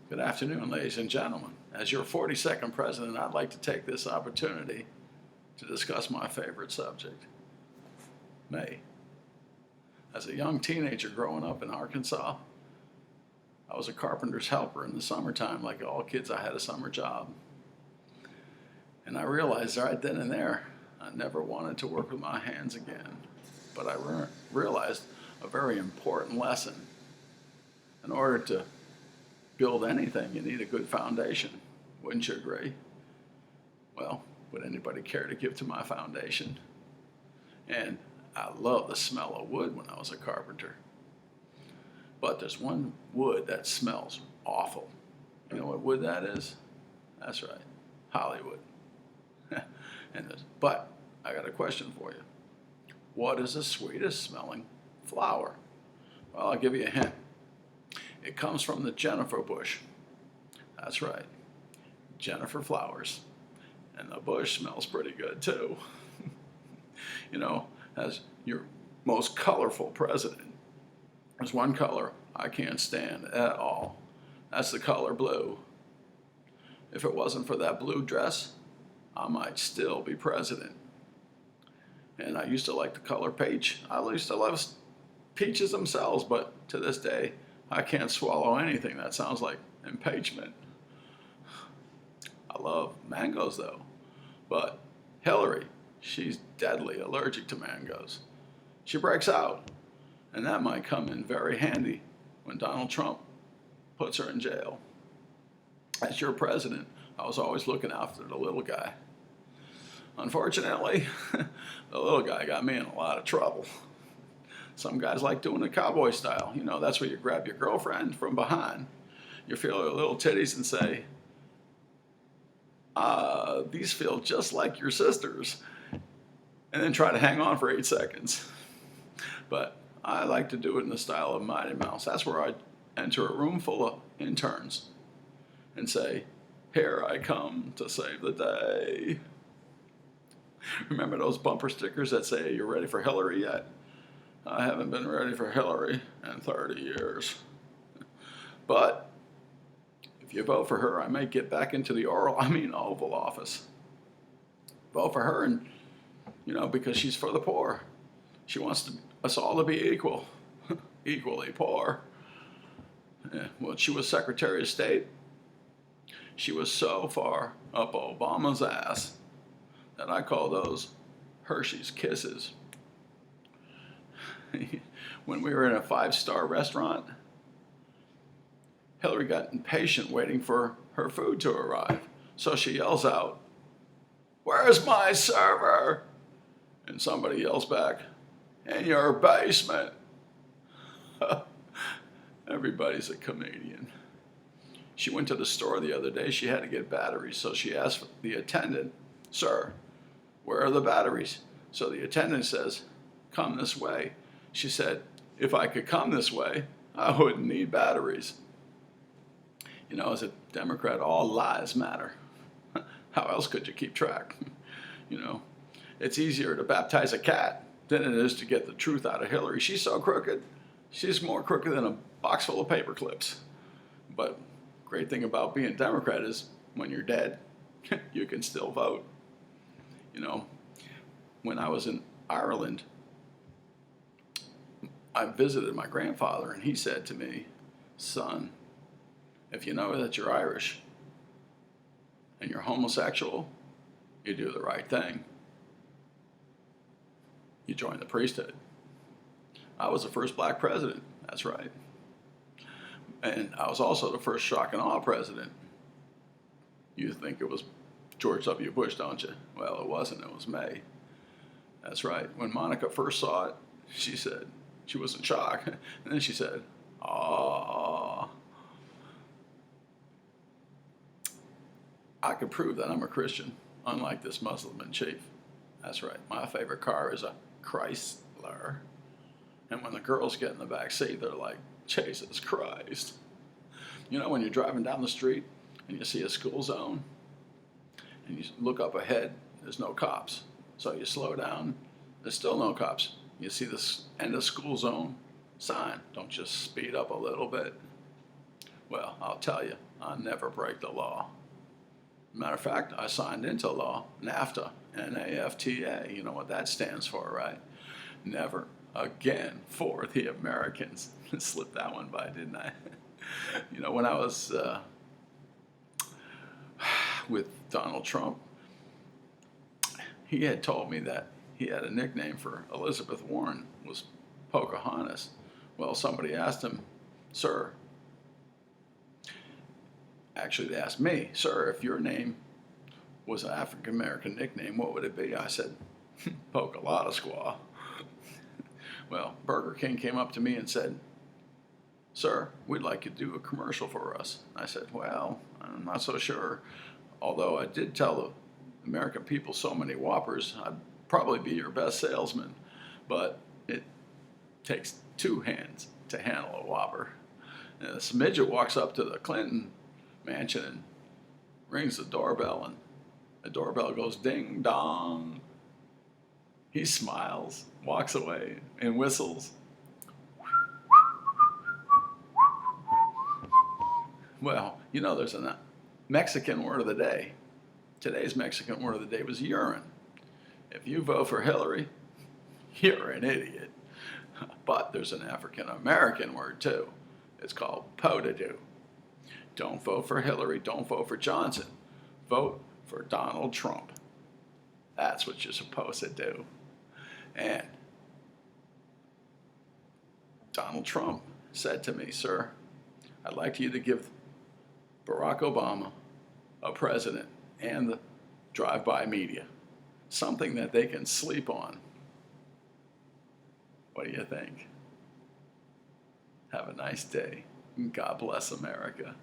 Good afternoon, ladies and gentlemen. As your 42nd president, I'd like to take this opportunity to discuss my favorite subject, May. As a young teenager growing up in Arkansas, I was a carpenter's helper in the summertime. Like all kids, I had a summer job. And I realized right then and there, I never wanted to work with my hands again. But I realized a very important lesson. In order to build anything, you need a good foundation. Wouldn't you agree? Well, would anybody care to give to my foundation? And I love the smell of wood when I was a carpenter. But there's one wood that smells awful. You know what wood that is? That's right, Hollywood. But I got a question for you. What is the sweetest smelling flower? Well, I'll give you a hint. It comes from the Jennifer bush. That's right, Jennifer flowers. And the bush smells pretty good too. You know, as your most colorful president, there's one color I can't stand at all. That's the color blue. If it wasn't for that blue dress, I might still be president. And I used to like the color peach. I used to love peaches themselves, but to this day, I can't swallow anything that sounds like impeachment. I love mangoes though, but Hillary, she's deadly allergic to mangoes. She breaks out, and that might come in very handy when Donald Trump puts her in jail. As your president, I was always looking after the little guy. Unfortunately, the little guy got me in a lot of trouble. Some guys like doing the cowboy style. You know, that's where you grab your girlfriend from behind, you feel her little titties and say, these feel just like your sister's, and then try to hang on for 8 seconds. But I like to do it in the style of Mighty Mouse. That's where I enter a room full of interns and say, here I come to save the day. Remember those bumper stickers that say, you're ready for Hillary yet? I haven't been ready for Hillary in 30 years. But if you vote for her, I may get back into the Oval Office. Vote for her, and because she's for the poor. She wants us all to be equal, equally poor. Yeah, when she was Secretary of State, she was so far up Obama's ass that I call those Hershey's Kisses. When we were in a 5-star restaurant, Hillary got impatient waiting for her food to arrive. So she yells out, where's my server? And somebody yells back, in your basement. Everybody's a comedian. She went to the store the other day. She had to get batteries. So she asked the attendant, sir, where are the batteries? So the attendant says, come this way. She said, if I could come this way, I wouldn't need batteries. You know, as a Democrat, all lies matter. How else could you keep track? It's easier to baptize a cat than it is to get the truth out of Hillary. She's so crooked. She's more crooked than a box full of paper clips. But great thing about being Democrat is when you're dead, you can still vote. When I was in Ireland, I visited my grandfather, and he said to me, son, if you know that you're Irish and you're homosexual, you do the right thing. You join the priesthood. I was the first black president, that's right. And I was also the first shock and awe president. You think it was George W. Bush, don't you? Well, it wasn't, it was May. That's right. When Monica first saw it, she said, she was in shock. And then she said, ah. I could prove that I'm a Christian, unlike this Muslim in chief. That's right. My favorite car is a Chrysler. And when the girls get in the back seat, they're like, Jesus Christ. When you're driving down the street and you see a school zone and you look up ahead, there's no cops. So you slow down, there's still no cops. You see this end of school zone sign, don't just speed up a little bit. Well, I'll tell you, I never break the law. Matter of fact, I signed into law, NAFTA, NAFTA. You know what that stands for, right? Never again for the Americans. Slipped that one by, didn't I? You know, when I was with Donald Trump, he had told me that he had a nickname for Elizabeth Warren, was Pocahontas. Well, somebody asked him, sir, actually they asked me, sir, if your name was an African American nickname, what would it be? I said, Poca-lotta Squaw. Well, Burger King came up to me and said, sir, we'd like you to do a commercial for us. I said, well, I'm not so sure. Although I did tell the American people so many Whoppers, I'd probably be your best salesman. But it takes two hands to handle a Whopper. And this midget walks up to the Clinton mansion and rings the doorbell, and the doorbell goes ding dong. He smiles, walks away, and whistles. Well, you know, there's a Mexican word of the day. Today's Mexican word of the day was urine. If you vote for Hillary, you're an idiot. But there's an African American word too. It's called podadoo. Don't vote for Hillary, don't vote for Johnson. Vote for Donald Trump. That's what you're supposed to do. And Donald Trump said to me, sir, I'd like you to give Barack Obama a president and the drive-by media something that they can sleep on. What do you think? Have a nice day. God bless America.